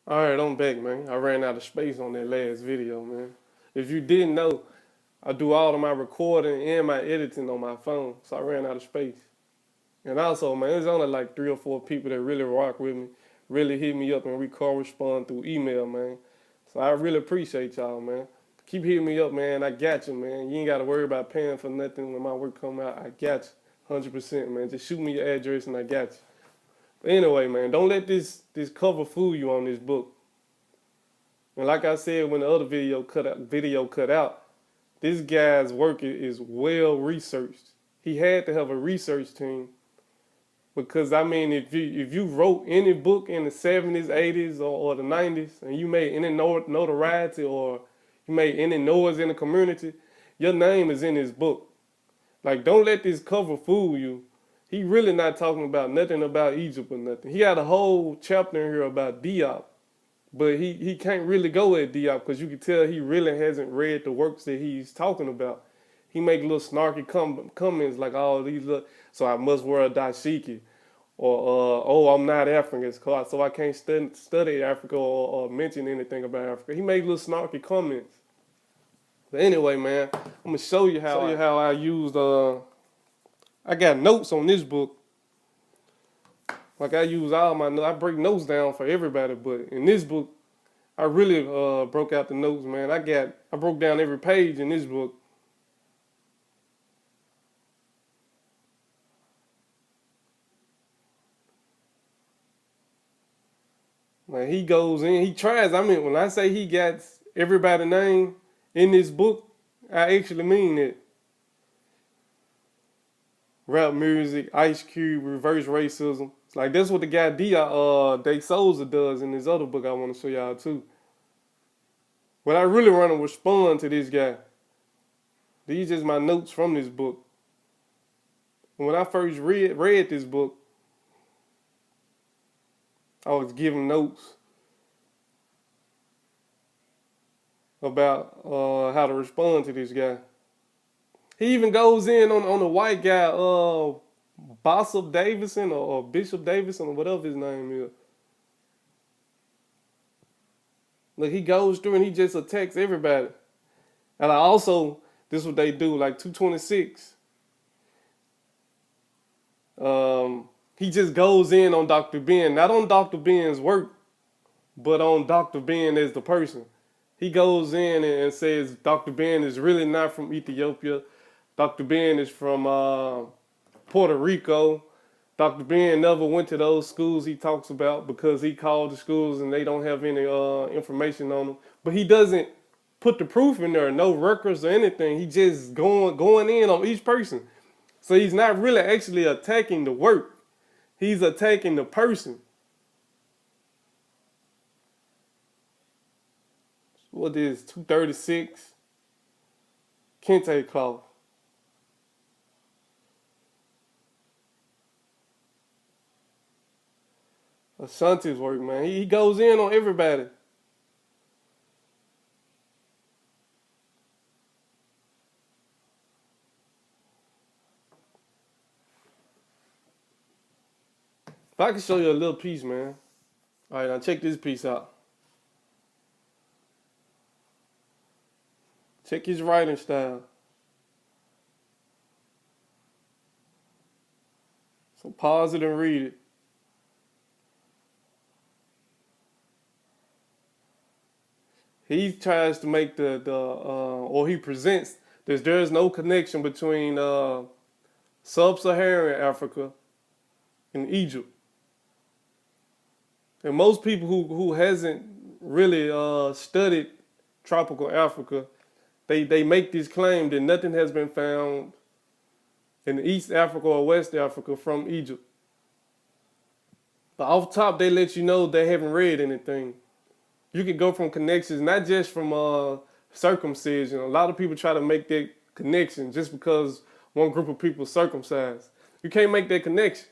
All right, I'm back, man. I ran out of space on that last video, man. If you didn't know, I do all of my recording and my editing on my phone, so I ran out of space. And also, man, there's only like 3 or 4 people that really rock with me, really hit me up, and we correspond through email, man. So I really appreciate y'all, man. Keep hitting me up, man. I got you, man. You ain't got to worry about paying for nothing when my work come out. I got you, 100%, man. Just shoot me your address and I got you. But anyway, man, don't let this cover fool you on this book. And like I said when the other video cut out, this guy's work is well researched. He had to have a research team because I mean, if you wrote any book in the 70s, 80s, or the 90s, and you made any notoriety or you made any noise in the community, your name is in his book. Like, don't let this cover fool you. He really not talking about nothing about Egypt or nothing. He had a whole chapter in here about Diop. But he can't really go at Diop because you can tell he really hasn't read the works that he's talking about. He make little snarky comments like, "Oh, these look, so I must wear a dashiki," or "Oh, I'm not African, so I can't study Africa or mention anything about Africa." He made little snarky comments. But anyway, man, I'm gonna show you how I used. I got notes on this book. Like I use all my notes. I break notes down for everybody, but in this book, I really broke out the notes, man. I broke down every page in this book. Man, he goes in, he tries. I mean, when I say he got everybody's name in this book, I actually mean it. Rap music, Ice Cube, reverse racism. It's like that's what the guy Day Souza does in this other book I want to show y'all too. But I really want to respond to this guy. These just my notes from this book. When I first read this book, I was giving notes about how to respond to this guy. He even goes in on the white guy, Bossip Davison or Bishop Davison or whatever his name is. Look, he goes through and he just attacks everybody. And I also, this is what they do, like 226. He just goes in on Dr. Ben, not on Dr. Ben's work, but on Dr. Ben as the person. He goes in and says Dr. Ben is really not from Ethiopia. Dr. Ben is from Puerto Rico. Dr. Ben never went to those schools he talks about because he called the schools and they don't have any information on them. But he doesn't put the proof in there, no records or anything. He just going in on each person. So he's not really actually attacking the work. He's attacking the person. What is 236? Kente cloth. Ashanti's work, man. He goes in on everybody. If I can show you a little piece, man. All right, now check this piece out. Check his writing style. So pause it and read it. He tries to make or he presents there's no connection between sub-Saharan Africa and Egypt. And most people who hasn't really studied tropical Africa, they make this claim that nothing has been found in East Africa or West Africa from Egypt. But off top, they let you know they haven't read anything. You can go from connections, not just from circumcision. A lot of people try to make that connection just because one group of people circumcised. You can't make that connection.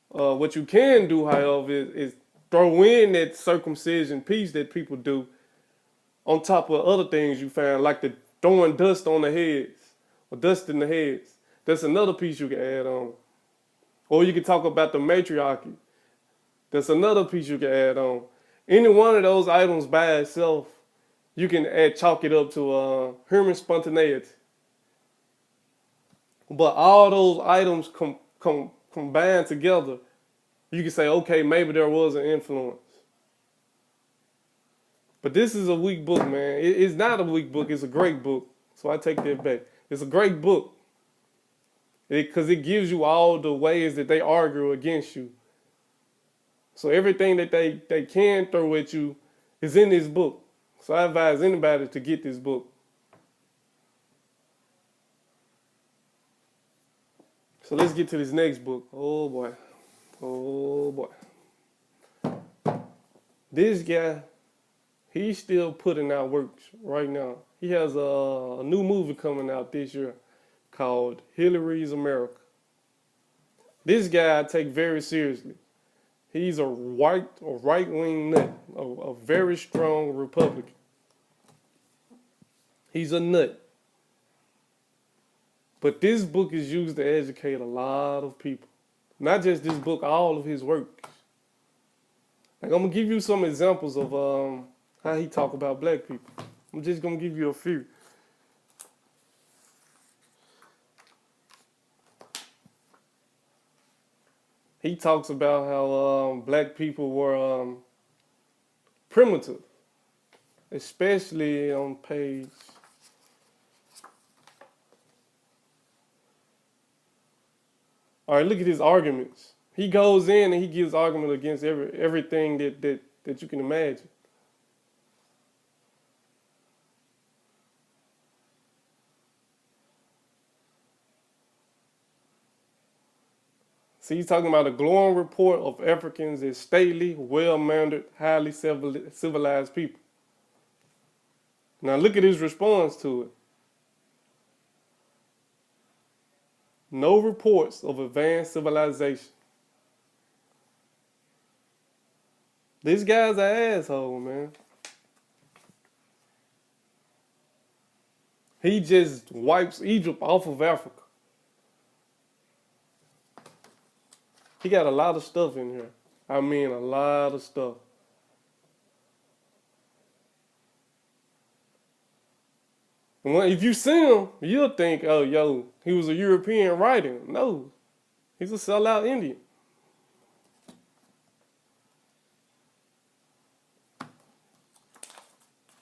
What you can do, however, is throw in that circumcision piece that people do on top of other things you found, like the throwing dust on the heads or dust in the heads. That's another piece you can add on. Or you can talk about the matriarchy. That's another piece you can add on. Any one of those items by itself, you can chalk it up to human spontaneity. But all those items combined together, you can say, okay, maybe there was an influence. But this is a weak book, man. It's not a weak book. It's a great book. So I take that back. It's a great book because it gives you all the ways that they argue against you. So everything that they can throw at you is in this book. So I advise anybody to get this book. So let's get to this next book. Oh boy. Oh boy. This guy, he's still putting out works right now. He has a new movie coming out this year called Hillary's America. This guy I take very seriously. He's a right-wing nut, a very strong Republican. He's a nut. But this book is used to educate a lot of people. Not just this book, all of his works. Like, I'm going to give you some examples of how he talk about black people. I'm just going to give you a few. He talks about how black people were primitive, especially on page. All right, look at his arguments. He goes in and he gives argument against everything that you can imagine. See, he's talking about a glowing report of Africans as stately, well-mannered, highly civilized people. Now look at his response to it. No reports of advanced civilization. This guy's an asshole, man. He just wipes Egypt off of Africa. He got a lot of stuff in here. I mean, a lot of stuff. And if you see him, you'll think, oh, yo, he was a European writer. No, he's a sellout Indian.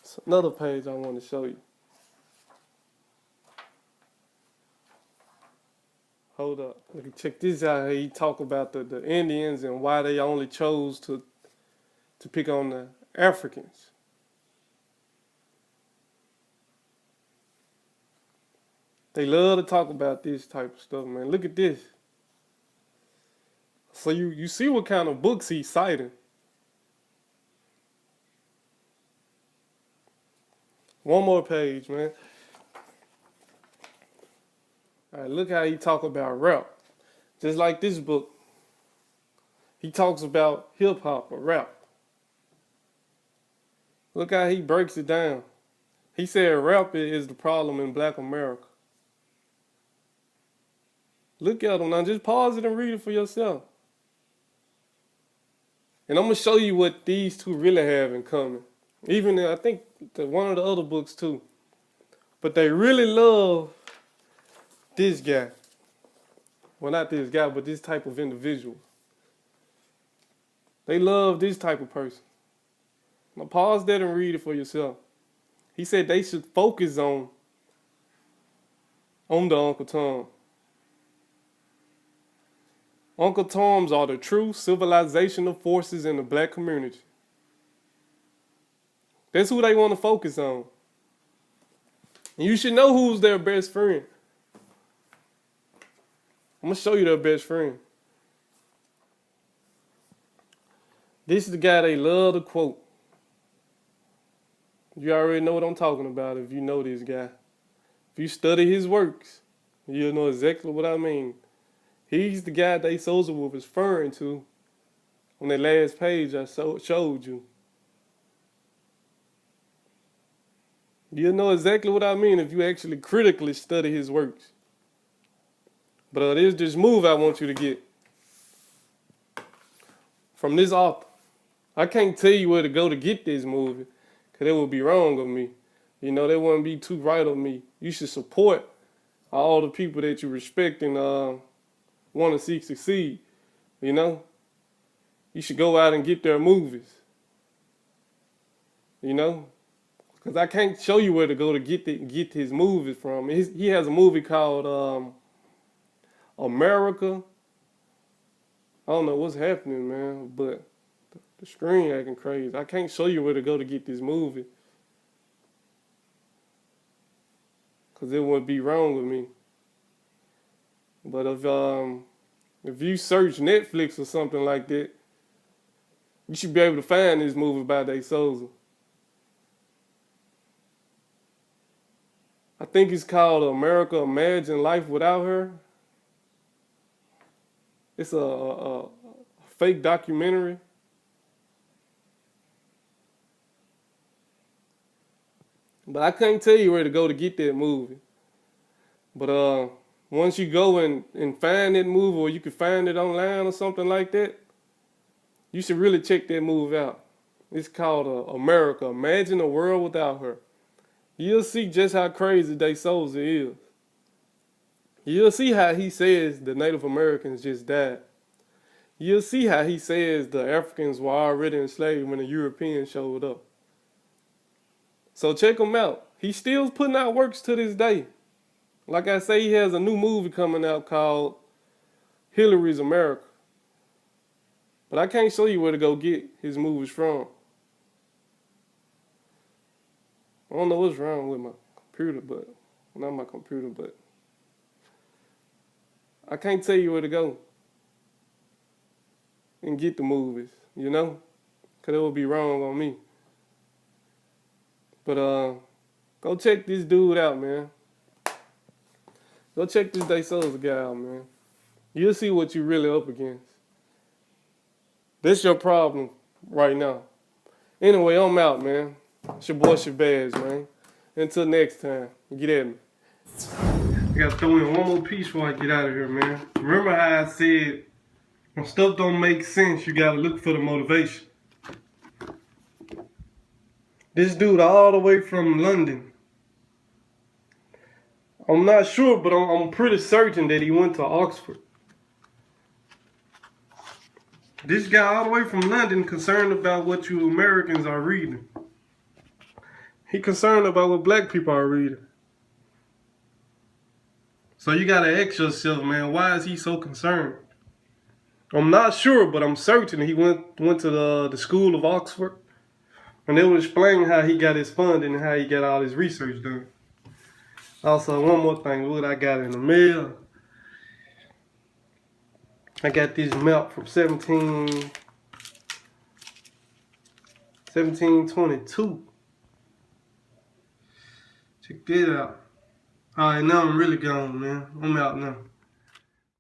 It's another page I want to show you. Hold up. Check this out. He talk about the Indians and why they only chose to pick on the Africans. They love to talk about this type of stuff, man. Look at this. So you see what kind of books he's citing. One more page, man. All right, look how he talk about rap. Just like this book. He talks about hip-hop or rap. Look how he breaks it down. He said rap is the problem in black America. Look at him now. Just pause it and read it for yourself. And I'm going to show you what these two really have in common. Even I think one of the other books too. But they really love this guy. Well, not this guy, but this type of individual. They love this type of person. Now pause that and read it for yourself. He said they should focus on the Uncle Tom. Uncle Toms are the true civilizational forces in the black community. That's who they want to focus on. And you should know who's their best friend. I'm going to show you their best friend. This is the guy they love to quote. You already know what I'm talking about if you know this guy. If you study his works, you'll know exactly what I mean. He's the guy they Sosa was referring to on that last page I showed you. You'll know exactly what I mean if you actually critically study his works. But there's this move I want you to get from this author. I can't tell you where to go to get this movie, because it would be wrong of me. You know, that wouldn't be too right of me. You should support all the people that you respect and want to see succeed. You know, you should go out and get their movies. You know, because I can't show you where to go to get his movies from. He has a movie called America. I don't know what's happening, man, but the screen acting crazy. I can't show you where to go to get this movie, because it would be wrong with me. But if you search Netflix or something like that, you should be able to find this movie by De Souza. I think it's called America Imagine Life Without Her. It's a fake documentary. But I can't tell you where to go to get that movie. But once you go and find that movie, or you can find it online or something like that, you should really check that movie out. It's called America, Imagine a World Without Her. You'll see just how crazy De Souza is. You'll see how he says the Native Americans just died. You'll see how he says the Africans were already enslaved when the Europeans showed up. So check him out. He's still putting out works to this day. Like I say, he has a new movie coming out called Hillary's America. But I can't show you where to go get his movies from. I don't know what's wrong with my computer, but not my computer, but I can't tell you where to go and get the movies, you know? Because it would be wrong on me. But go check this dude out, man. Go check this De Souza guy out, man. You'll see what you're really up against. That's your problem right now. Anyway, I'm out, man. It's your boy Shabazz, man. Until next time, get at me. I gotta throw in one more piece before I get out of here, man. Remember how I said, when stuff don't make sense, you gotta look for the motivation. This dude all the way from London. I'm not sure, but I'm pretty certain that he went to Oxford. This guy all the way from London concerned about what you Americans are reading. He concerned about what black people are reading. So you gotta ask yourself, man, why is he so concerned? I'm not sure, but I'm certain he went to the School of Oxford. And they will explain how he got his funding and how he got all his research done. Also, one more thing, what I got in the mail. I got this map from 1722. Check that out. Alright, now I'm really gone, man. I'm out now.